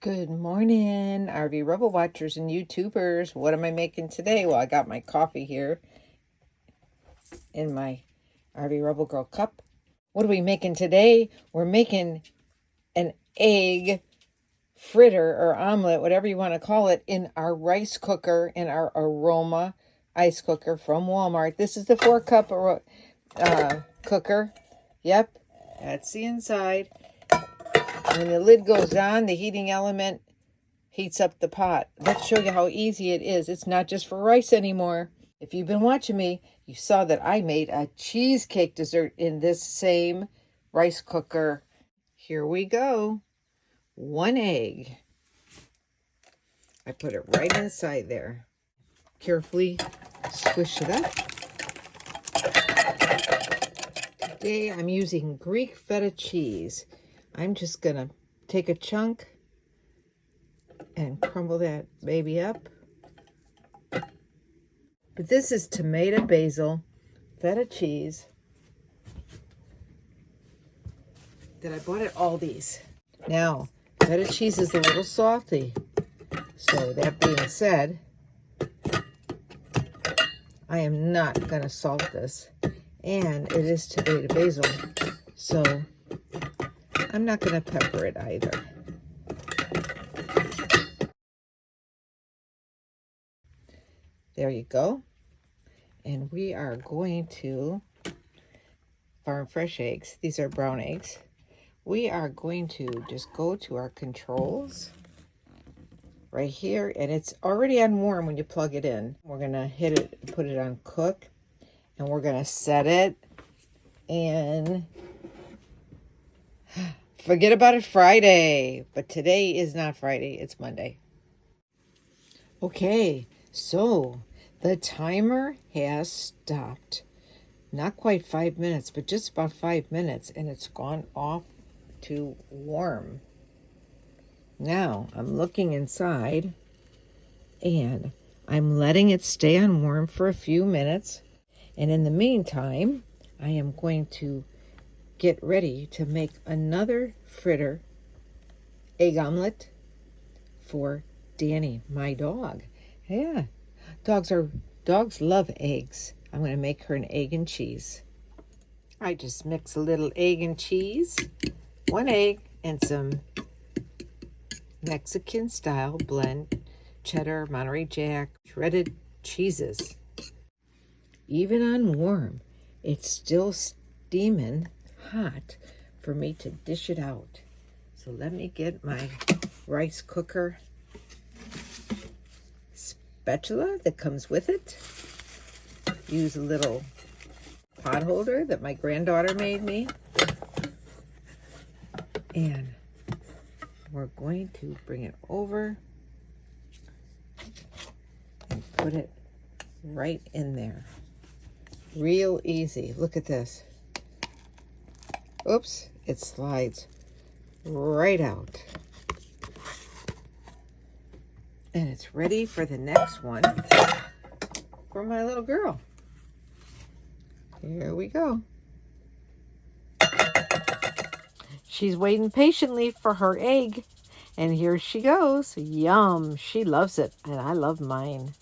Good morning, RV Rebel watchers and YouTubers. What am I making today? Well, I got my coffee here in my RV Rebel Girl cup. What are we making today? We're making an egg fritter or omelet, whatever you want to call it, in our rice cooker, in our Aroma ice cooker from Walmart. This is the 4-cup cooker. Yep, that's the inside. When the lid goes on, the heating element heats up the pot. Let's show you how easy it is. It's not just for rice anymore. If you've been watching me, you saw that I made a cheesecake dessert in this same rice cooker. Here we go. 1 egg. I put it right inside there. Carefully squish it up. Today I'm using Greek feta cheese. I'm just gonna take a chunk and crumble that baby up. But this is tomato basil feta cheese that I bought at Aldi's. Now, feta cheese is a little salty. So that being said, I am not gonna salt this. And it is tomato basil, so I'm not gonna pepper it either. There you go. And we are going to farm fresh eggs. These are brown eggs. We are going to just go to our controls right here. And it's already on warm when you plug it in. We're going to hit it, put it on cook. And we're going to set it. And forget about it Friday. But today is not Friday. It's Monday. Okay. So, the timer has stopped. Not quite 5 minutes, but just about 5 minutes, and it's gone off to warm. Now, I'm looking inside, and I'm letting it stay on warm for a few minutes. And in the meantime, I am going to get ready to make another fritter egg omelet for Danny, my dog. Yeah, dogs love eggs. I'm going to make her an egg and cheese. I just mix a little egg and cheese, 1 egg, and some Mexican style blend cheddar, Monterey Jack, shredded cheeses. Even on warm, it's still steaming hot for me to dish it out. So let me get my rice cooker spatula that comes with it. Use a little pot holder that my granddaughter made me. And we're going to bring it over and put it right in there. Real easy. Look at this. Oops, it slides right out. And it's ready for the next one for my little girl. Here we go. She's waiting patiently for her egg. And here she goes. Yum. She loves it. And I love mine.